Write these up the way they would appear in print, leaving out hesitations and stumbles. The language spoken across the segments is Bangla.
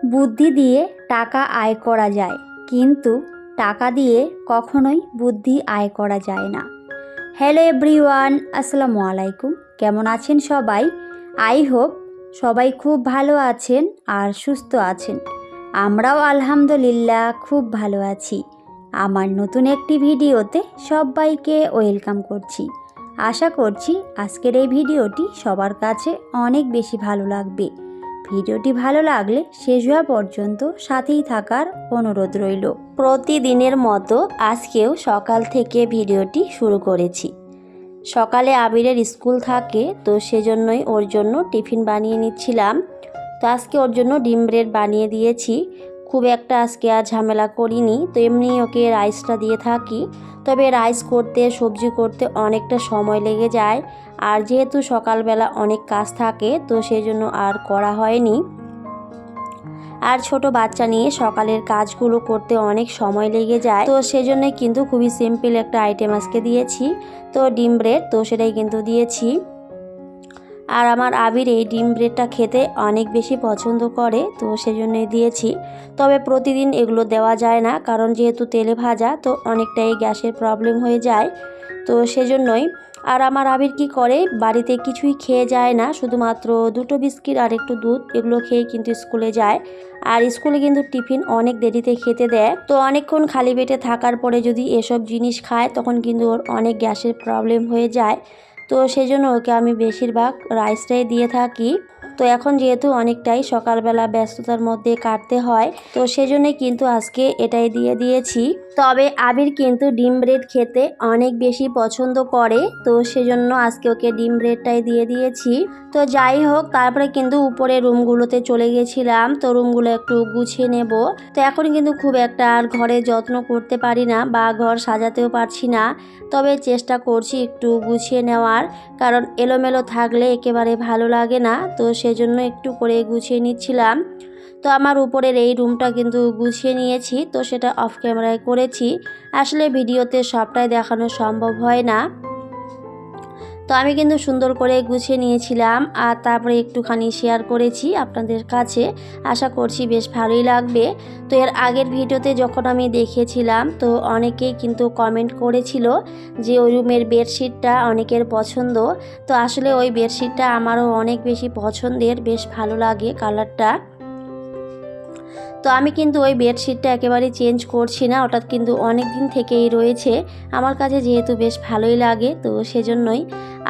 বুদ্ধি দিয়ে টাকা আয় করা যায়, কিন্তু টাকা দিয়ে কখনোই বুদ্ধি আয় করা যায় না। হ্যালো এভরিওয়ান, আসসালামু আলাইকুম। কেমন আছেন সবাই? আই হোপ সবাই খুব ভালো আছেন আর সুস্থ আছেন। আমরাও আলহামদুলিল্লাহ খুব ভালো আছি। আমার নতুন একটি ভিডিওতে সবাইকে ওয়েলকাম করছি। আশা করছি আজকের এই ভিডিওটি সবার কাছে অনেক বেশি ভালো লাগবে। ভিডিওটি ভালো লাগলে শেষ হওয়া পর্যন্ত সাথেই থাকার অনুরোধ রইল। প্রতিদিনের মতো আজকেও সকাল থেকে ভিডিওটি শুরু করেছি। সকালে আবিরের স্কুল থাকে, তো সেজন্যই ওর জন্য টিফিন বানিয়ে নিচ্ছিলাম। তো আজকে ওর জন্য ডিম ব্রেড বানিয়ে দিয়েছি। খুব একটা আজকে আর ঝামেলা করিনি, তো এমনি ওকে রাইসটা দিয়ে থাকি। তবে রাইস করতে, সবজি করতে অনেকটা সময় লেগে যায়, আর যেহেতু সকালবেলা অনেক কাজ থাকে, তো সেজন্য আর করা হয়নি। আর ছোট বাচ্চা নিয়ে সকালের কাজগুলো করতে অনেক সময় লেগে যায়, তো সেজন্যই কিন্তু খুবই সিম্পল একটা আইটেম আজকে দিয়েছি। তো ডিম ব্রেড, তো সেটাই কিন্তু দিয়েছি। আর আমার আবির এই ডিম ব্রেডটা খেতে অনেক বেশি পছন্দ করে, তো সেজন্যই দিয়েছি। তবে প্রতিদিন এগুলো দেওয়া যায় না, কারণ যেহেতু তেলে ভাজা, তো অনেকটাই গ্যাসের প্রবলেম হয়ে যায়, তো সেজন্যই। আর আমার আবির কি করে, বাড়িতে কিছুই খেয়ে যায় না, শুধুমাত্র দুটো বিস্কিট আর একটু দুধ, এগুলো খেয়ে কিন্তু স্কুলে যায়। আর স্কুলে কিন্তু টিফিন অনেক দেরিতে খেতে দেয়, তো অনেকক্ষণ খালি পেটে থাকার পরে যদি এসব জিনিস খায়, তখন কিন্তু ওর অনেক গ্যাসের প্রবলেম হয়ে যায়। তো সেজন্য ওকে আমি বেশিরভাগ রাইসটাই দিয়ে থাকি। তো এখন যেহেতু অনেকটাই সকালবেলা ব্যস্ততার মধ্যে কাটতে হয়, তো সেজন্যই কিন্তু আজকে এটাই দিয়ে দিয়েছি। তবে আবির কিন্তু ডিম ব্রেড খেতে অনেক বেশি পছন্দ করে, তো সেজন্য আজকে ওকে ডিম ব্রেডটাই দিয়ে দিয়েছি। তো যাই হোক, তারপরে কিন্তু উপরে রুমগুলোতে চলে গেছিলাম, তো রুমগুলো একটু গুছিয়ে নেব। তো এখন কিন্তু খুব একটা আর ঘরে যত্ন করতে পারি না, বা ঘর সাজাতেও পারছি না। তবে চেষ্টা করছি একটু গুছিয়ে নেওয়ার, কারণ এলোমেলো থাকলে একেবারে ভালো লাগে না, তো সেজন্য একটু করে গুছিয়ে নিচ্ছিলাম। তো আমার উপরের এই রুমটা কিন্তু গুছিয়ে নিয়েছি, তো সেটা অফ ক্যামেরায় করেছি। আসলে ভিডিওতে সবটাই দেখানো সম্ভব হয় না, তো আমি কিন্তু সুন্দর করে গুছিয়ে নিয়েছিলাম, আর তারপরে একটুখানি শেয়ার করেছি আপনাদের কাছে। আশা করছি বেশ ভালোই লাগবে। তো এর আগের ভিডিওতে যখন আমি দেখিয়েছিলাম, তো অনেকেই কিন্তু কমেন্ট করেছিল যে ওই রুমের বেডশিটটা অনেকের পছন্দ। তো আসলে ওই বেডশিটটা আমারও অনেক বেশি পছন্দের, বেশ ভালো লাগে কালারটা। তো আমি কিন্তু ওই বেডশিটটা একেবারেই চেঞ্জ করছি না, ওটা কিন্তু অনেক দিন থেকেই রয়েছে আমার কাছে, যেহেতু বেশ ভালোই লাগে, তো সেজন্যই।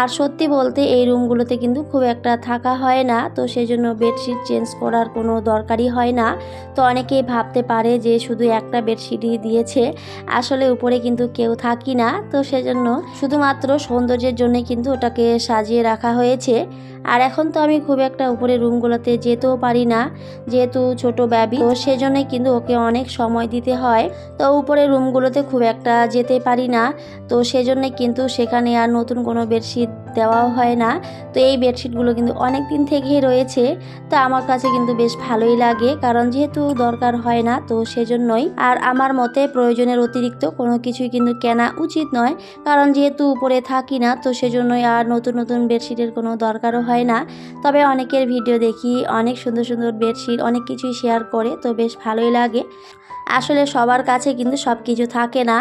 আর সত্যি বলতে এই রুমগুলোতে কিন্তু খুব একটা থাকা হয় না, তো সেজন্য বেডশিট চেঞ্জ করার কোনো দরকারই হয় না। তো অনেকেই ভাবতে পারে যে শুধু একটা বেডশিটই দিয়েছে, আসলে উপরে কিন্তু কেউ থাকি না, তো সেজন্য শুধুমাত্র সৌন্দর্যের জন্য কিন্তু ওটাকে সাজিয়ে রাখা হয়েছে। আর এখন তো আমি খুব একটা উপরে রুমগুলোতে যেতেও পারি না, যেহেতু ছোট বেবি, তো সেজন্যই কিন্তু ওকে অনেক সময় দিতে হয়। তো উপরে রুমগুলোতে খুব একটা যেতে পারি না, তো সেজন্যই কিন্তু সেখানে আর নতুন কোনো বেডশিট দেওয়াও হয় না। তো এই বেডশিটগুলো কিন্তু অনেক দিন থেকেই রয়েছে, তো আমার কাছে কিন্তু বেশ ভালোই লাগে, কারণ যেহেতু দরকার হয় না, তো সেজন্যই। আর আমার মতে প্রয়োজনের অতিরিক্ত কোনো কিছুই কিন্তু কেনা উচিত নয়, কারণ যেহেতু উপরে থাকি না, তো সেজন্যই আর নতুন নতুন বেডশিটের কোনো দরকারও হয় না। তবে অনেকের ভিডিও দেখি অনেক সুন্দর সুন্দর বেডশিট অনেক কিছুই শেয়ার করে, তো বেশ ভালোই লাগে। আসলে সবার কাছে কিন্তু সব কিছু থাকে না,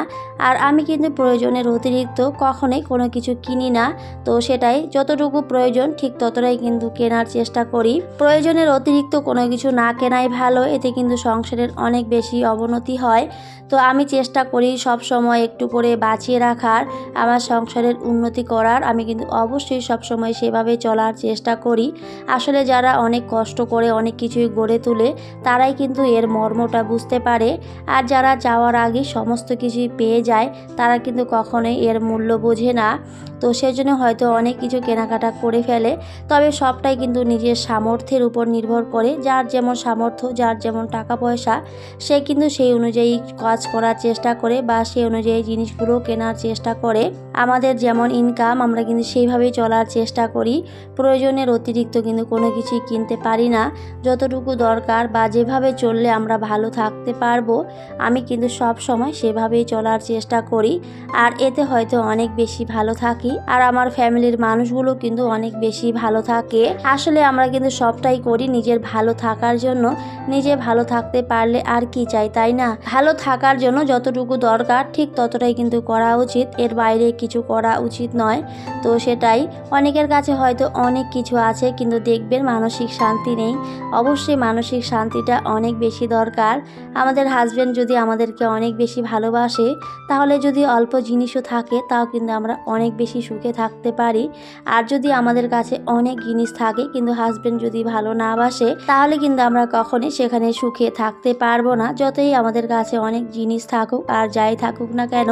আর আমি কিন্তু প্রয়োজনের অতিরিক্ত কখনোই কোনো কিছু কিনি না। তো সেটাই, যতটুকু প্রয়োজন ঠিক ততটাই কিন্তু কেনার চেষ্টা করি। প্রয়োজনের অতিরিক্ত কোনো কিছু না কেনাই ভালো, এতে কিন্তু সংসারের অনেক বেশি অবনতি হয়। তো আমি চেষ্টা করি সব সময় একটু করে বাঁচিয়ে রাখার, আমার সংসারের উন্নতি করার। আমি কিন্তু অবশ্যই সব সময় সেভাবে চলার চেষ্টা করি। আসলে যারা অনেক কষ্ট করে অনেক কিছুই গড়ে তোলে, তারাই কিন্তু এর মর্মটা বুঝতে পারে। আর যারা চাওয়ার আগে সমস্ত কিছুই পেয়ে যায়, তারা কিন্তু কখনোই এর মূল্য বোঝে না। তো সেজন্য হয়তো অনেক কিছু কেনাকাটা করে ফেলে, তবে সবটাই কিন্তু নিজের সামর্থ্যের উপর নির্ভর করে। যার যেমন সামর্থ্য, যার যেমন টাকা পয়সা, সে কিন্তু সেই অনুযায়ী কাজ করার চেষ্টা করে, বা সেই অনুযায়ী জিনিসগুলো কেনার চেষ্টা করে। আমাদের যেমন ইনকাম, আমরা কিন্তু সেইভাবেই চলার চেষ্টা করি। প্রয়োজনের অতিরিক্ত কিন্তু কোনো কিছুই কিনতে পারি না। যতটুকু দরকার বা যেভাবে চললে আমরা ভালো থাকতে পারবো, আমি কিন্তু সব সময় সেভাবেই চলার চেষ্টা করি, আর এতে হয়তো অনেক বেশি ভালো থাকি। থাকি আর আমার ফ্যামিলির মানুষগুলো কিন্তু অনেক বেশি ভালো থাকে। আসলে আমরা কিন্তু সবটাই করি নিজের ভালো থাকার জন্য। নিজে ভালো থাকতে পারলে আর কি চাই, তাই না? ভালো থাকার জন্য যতটুকু দরকার ঠিক ততটাই কিন্তু করা উচিত, এর বাইরে কিছু করা উচিত নয়। তো সেটাই, অনেকের কাছে হয়তো অনেক কিছু আছে কিন্তু দেখবেন মানসিক শান্তি নেই। অবশ্যই মানসিক শান্তিটা অনেক বেশি দরকার। আমাদের হাজব্যান্ড যদি আমাদেরকে অনেক বেশি ভালোবাসে, তাহলে যদি অল্প জিনিসও থাকে তাও কিন্তু আমরা অনেক বেশি সুখে থাকতে পারি। আর যদি আমাদের কাছে অনেক জিনিস থাকে কিন্তু হাজব্যান্ড যদি ভালো না বাসে, তাহলে কিন্তু আমরা কখনোই সেখানে সুখে থাকতে পারবো না। যতই আমাদের কাছে অনেক জিনিস থাকুক আর যাই থাকুক না কেন,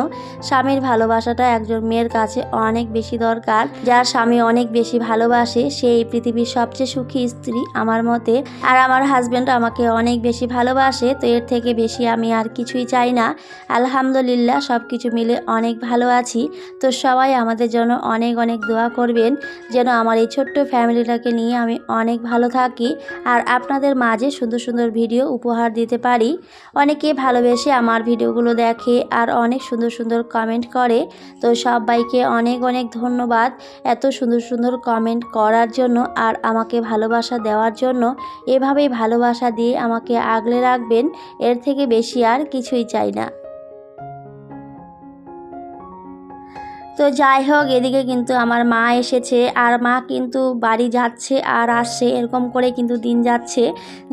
স্বামীর ভালোবাসাটা একজন মেয়ের কাছে অনেক বেশি দরকার। যার স্বামী অনেক বেশি ভালোবাসে সেই পৃথিবীর সবচেয়ে সুখী স্ত্রী আমার মতে। আর আমার হাজব্যান্ড আমাকে অনেক বেশি ভালোবাসে, তো এর থেকে বেশি আমি আর কিছুই চাই না। আলহামদুলিল্লাহ সব কিছু মিলে অনেক ভালো আছি। তো সবাই আমাদের জন্য অনেক অনেক দোয়া করবেন যেন আমার এই ছোট্ট ফ্যামিলিটাকে নিয়ে আমি অনেক ভালো থাকি আর আপনাদের মাঝে সুন্দর সুন্দর ভিডিও উপহার দিতে পারি। অনেকে ভালোবেসে আমার ভিডিওগুলো দেখে আর অনেক সুন্দর সুন্দর কমেন্ট করে। তো সবাইকে অনেক অনেক ধন্যবাদ এত সুন্দর সুন্দর কমেন্ট করার জন্য আর আমাকে ভালোবাসা দেওয়ার জন্য। এভাবেই ভালোবাসা দিয়ে আমাকে আগলে রাখবেন, এর থেকে বেশি আর কিছুই চাই না। তো যাই হোক, এদিকে কিন্তু আমার মা এসেছে আর মা কিন্তু বাড়ি যাচ্ছে আর আসছে, এরকম করে কিন্তু দিন যাচ্ছে।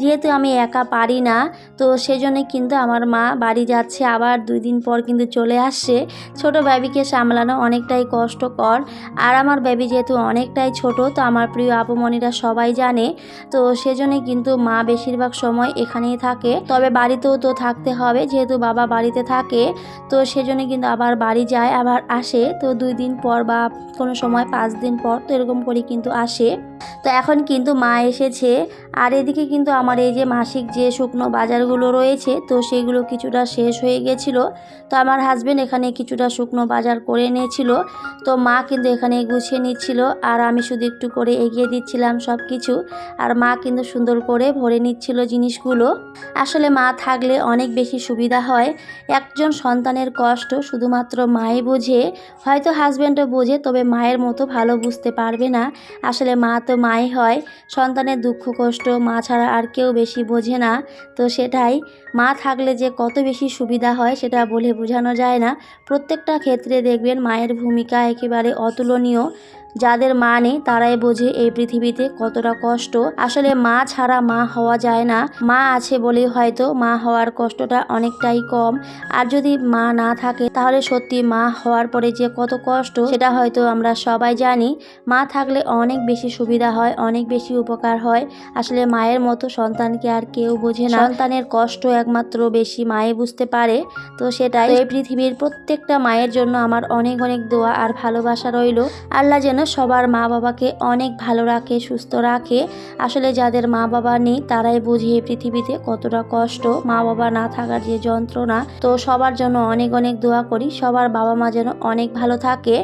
যেহেতু আমি একা পারি না, তো সেজন্য কিন্তু আমার মা বাড়ি যাচ্ছে, আবার 2 দিন পর কিন্তু চলে আসছে। ছোট বেবিকে সামলানো অনেকটাই কষ্টকর আর আমার বেবি যেহেতু অনেকটাই ছোট, তো আমার প্রিয় আপুমণিরা সবাই জানে। তো সেজন্য কিন্তু মা বেশিরভাগ সময় এখানেই থাকে, তবে বাড়িতেও তো থাকতে হবে যেহেতু বাবা বাড়িতে থাকে। তো সেজন্য কিন্তু আবার বাড়ি যায় আবার আসে, তো 2 দিন পর বা কোনো সময় 5 দিন পর, তো এরকম করে কিন্তু আসে। তো এখন কিন্তু মা এসেছে আর এদিকে কিন্তু আমার এই যে মাসিক যে শুকনো বাজারগুলো রয়েছে, তো সেগুলো কিছুটা শেষ হয়ে গেছিলো। তো আমার হাজব্যান্ড এখানে কিছুটা শুকনো বাজার করে এনেছিল, তো মা কিন্তু এখানে গুছিয়ে নিচ্ছিল আর আমি শুধু একটু করে এগিয়ে দিচ্ছিলাম সব কিছু। আর মা কিন্তু সুন্দর করে ভরে নিচ্ছিল জিনিসগুলো। আসলে মা থাকলে অনেক বেশি সুবিধা হয়। একজন সন্তানের কষ্ট শুধুমাত্র মাই বোঝে, হয়তো হাজব্যান্ডও বোঝে, তবে মায়ের মতো ভালো বুঝতে পারবে না। আসলে মা তো মাই হয়, সন্তানের দুঃখ কষ্ট মা ছাড়া আর কেউ বেশি বোঝে না। তো সেটাই, মা থাকলে যে কত বেশি সুবিধা হয় সেটা বলে বোঝানো যায় না। প্রত্যেকটা ক্ষেত্রে দেখবেন মায়ের ভূমিকা একেবারে অতুলনীয়। যাদের মা নেই তারাই বোঝে এই পৃথিবীতে কতটা কষ্ট। আসলে মা ছাড়া মা হওয়া যায় না, মা আছে বলেই হয়তো মা হওয়ার কষ্টটা অনেকটাই কম। আর যদি মা না থাকে তাহলে সত্যি মা হওয়ার পরে যে কত কষ্ট সেটা হয়তো আমরা সবাই জানি। মা থাকলে অনেক বেশি সুবিধা হয়, অনেক বেশি উপকার হয়। আসলে মায়ের মতো সন্তানকে আর কেউ বোঝে না, সন্তানের কষ্ট একমাত্র বেশি মায়ে বুঝতে পারে। তো সেটাই, এই পৃথিবীর প্রত্যেকটা মায়ের জন্য আমার অনেক অনেক দোয়া আর ভালোবাসা রইল। আল্লাহ যেন সবার মা বাবাকে অনেক ভালো রাখে, সুস্থ রাখে। আসলে যাদের মা বাবা নেই তারাই বোঝে এই পৃথিবীতে কতটা কষ্ট, মা বাবা না থাকার যে যন্ত্রণা। তো সবার জন্য অনেক অনেক দোয়া করি, সবার বাবা মা যেন অনেক ভালো থাকে।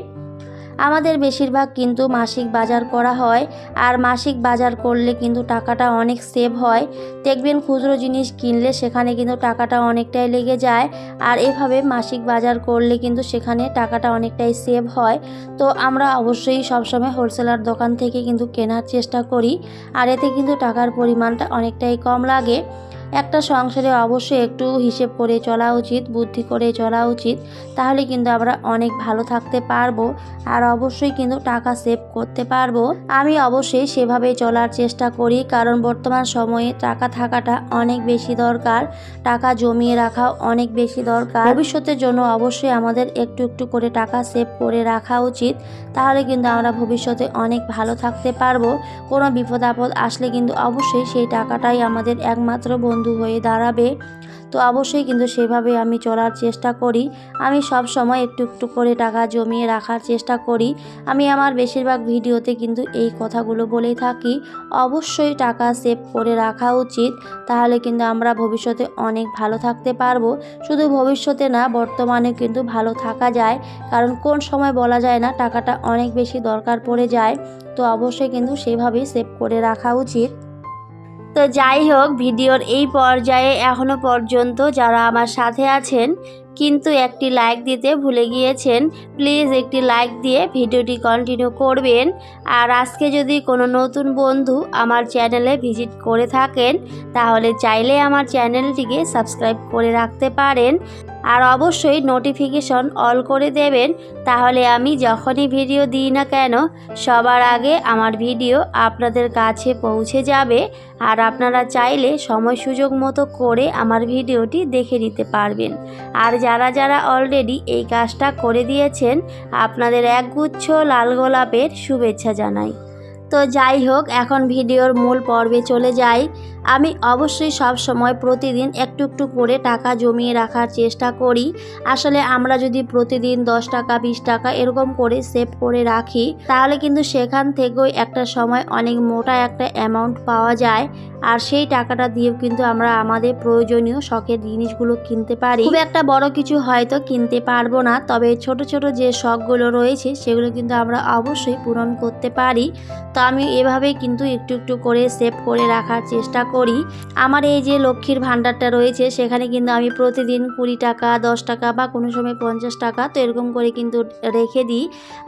আমাদের বেশিরভাগ কিন্তু মাসিক বাজার করা হয় আর মাসিক বাজার করলে কিন্তু টাকাটা অনেক সেভ হয়। দেখবেন খুচরো জিনিস কিনলে সেখানে কিন্তু টাকাটা অনেকটাই লেগে যায়, আর এভাবে মাসিক বাজার করলে কিন্তু সেখানে টাকাটা অনেকটাই সেভ হয়। তো আমরা অবশ্যই সবসময় হোলসেলার দোকান থেকে কিন্তু কেনার চেষ্টা করি, আর এতে কিন্তু টাকার পরিমাণটা অনেকটাই কম লাগে। একটা সংসারে অবশ্যই একটু হিসেব করে চলা উচিত, বুদ্ধি করে চলা উচিত, তাহলে কিন্তু আমরা অনেক ভালো থাকতে পারবো আর অবশ্যই কিন্তু টাকা সেভ করতে পারবো। আমি অবশ্যই সেভাবেই চলার চেষ্টা করি, কারণ বর্তমান সময়ে টাকা থাকাটা অনেক বেশি দরকার, টাকা জমিয়ে রাখা অনেক বেশি দরকার। ভবিষ্যতের জন্য অবশ্যই আমাদের একটু একটু করে টাকা সেভ করে রাখা উচিত, তাহলে কিন্তু আমরা ভবিষ্যতে অনেক ভালো থাকতে পারবো। কোনো বিপদ আপদ আসলে কিন্তু অবশ্যই সেই টাকাটাই আমাদের একমাত্র বন্ধু হয়ে দাঁড়াবে। তো অবশ্যই কিন্তু সেভাবে আমি চলার চেষ্টা করি। আমি সব সময় একটু একটু করে টাকা জমিয়ে রাখার চেষ্টা করি। আমি আমার বেশিরভাগ ভিডিওতে কিন্তু এই কথাগুলো বলেই থাকি, অবশ্যই টাকা সেভ করে রাখা উচিত, তাহলে কিন্তু আমরা ভবিষ্যতে অনেক ভালো থাকতে পারবো। শুধু ভবিষ্যতে না, বর্তমানে কিন্তু ভালো থাকা যায়, কারণ কোন সময় বলা যায় না, টাকাটা অনেক বেশি দরকার পড়ে যায়। তো অবশ্যই কিন্তু সেভাবেই সেভ করে রাখা উচিত। তো যাই হোক, ভিডিওর এই পর্যায়ে এখনও পর্যন্ত যারা আমার সাথে আছেন কিন্তু একটি লাইক দিতে ভুলে গিয়েছেন। প্লিজ একটি লাইক দিয়ে ভিডিওটি কন্টিনিউ করবেন। আর আজকে যদি কোনো নতুন বন্ধু আমার চ্যানেলে ভিজিট করে থাকেন তাহলে চাইলে আমার চ্যানেলটিকে সাবস্ক্রাইব করে রাখতে পারেন। আর অবশ্যই নোটিফিকেশন অল করে দেবেন, তাহলে আমি যখনই ভিডিও দিই না কেন সবার আগে আমার ভিডিও আপনাদের কাছে পৌঁছে যাবে। আর আপনারা চাইলে সময় সুযোগ মতো করে আমার ভিডিওটি দেখে নিতে পারবেন। আর যারা যারা অলরেডি এই কাজটা করে দিয়েছেন আপনাদের একগুচ্ছ লাল গোলাপের শুভেচ্ছা জানাই। তো যাই হোক, এখন ভিডিওর মূল পর্বে চলে যাই। আমি অবশ্যই সব সময় প্রতিদিন একটু একটু করে টাকা জমিয়ে রাখার চেষ্টা করি। আসলে আমরা যদি প্রতিদিন 10 টাকা 20 টাকা এরকম করে সেভ করে রাখি তাহলে কিন্তু সেখান থেকেও একটা সময় অনেক মোটা একটা অ্যামাউন্ট পাওয়া যায়। আর সেই টাকাটা দিয়েও কিন্তু আমরা আমাদের প্রয়োজনীয় শখের জিনিসগুলো কিনতে পারি। খুব একটা বড় কিছু হয়তো কিনতে পারবো না, তবে ছোট ছোট যে শখগুলো রয়েছে সেগুলো কিন্তু আমরা অবশ্যই পূরণ করতে পারি। তো আমি এভাবেই কিন্তু একটু একটু করে সেভ করে রাখার চেষ্টা করি। আমার এই যে লক্ষ্মীর ভাণ্ডারটা রয়েছে সেখানে কিন্তু আমি প্রতিদিন 20 টাকা 10 টাকা বা কোনো সময় 50 টাকা তো এরকম করে কিন্তু রেখে দিই।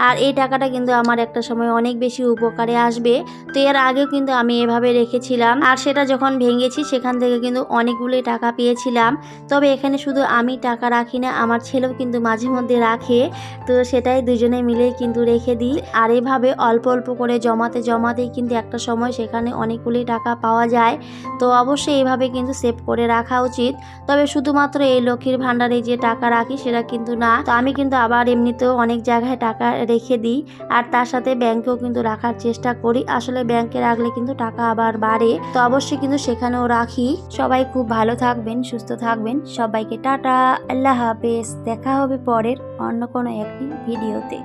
আর এই টাকাটা কিন্তু আমার একটা সময় অনেক বেশি উপকারে আসবে। তো এর আগেও কিন্তু আমি এভাবে রেখেছিলাম, আর সেটা যখন ভেঙেছি সেখান থেকে কিন্তু অনেকগুলোই টাকা পেয়েছিলাম। তবে এখানে শুধু আমি টাকা রাখি না, আমার ছেলেও কিন্তু মাঝে মধ্যে রাখে। তো সেটাই দুজনে মিলেই কিন্তু রেখে দিই। আর এভাবে অল্প অল্প করে জমাতেই কিন্তু একটা সময় সেখানে অনেকগুলি টাকা পাওয়া যায়। তো অবশ্যই এইভাবে কিন্তু সেভ করে রাখা উচিত। তবে শুধুমাত্র এই লক্ষ্মীর ভাণ্ডারে যে টাকা রাখি সেটা কিন্তু না, তো আমি কিন্তু আবার এমনিতেও অনেক জায়গায় টাকা রেখে দিই। আর তার সাথে ব্যাংকেও কিন্তু রাখার চেষ্টা করি। আসলে ব্যাংকে রাখলে কিন্তু টাকা আবার বাড়ে, তো অবশ্যই কিন্তু সেখানেও রাখি। সবাই খুব ভালো থাকবেন, সুস্থ থাকবেন। সবাইকে টাটা, আল্লাহ হাফেজ। দেখা হবে পরের অন্য কোনো একটি ভিডিওতে।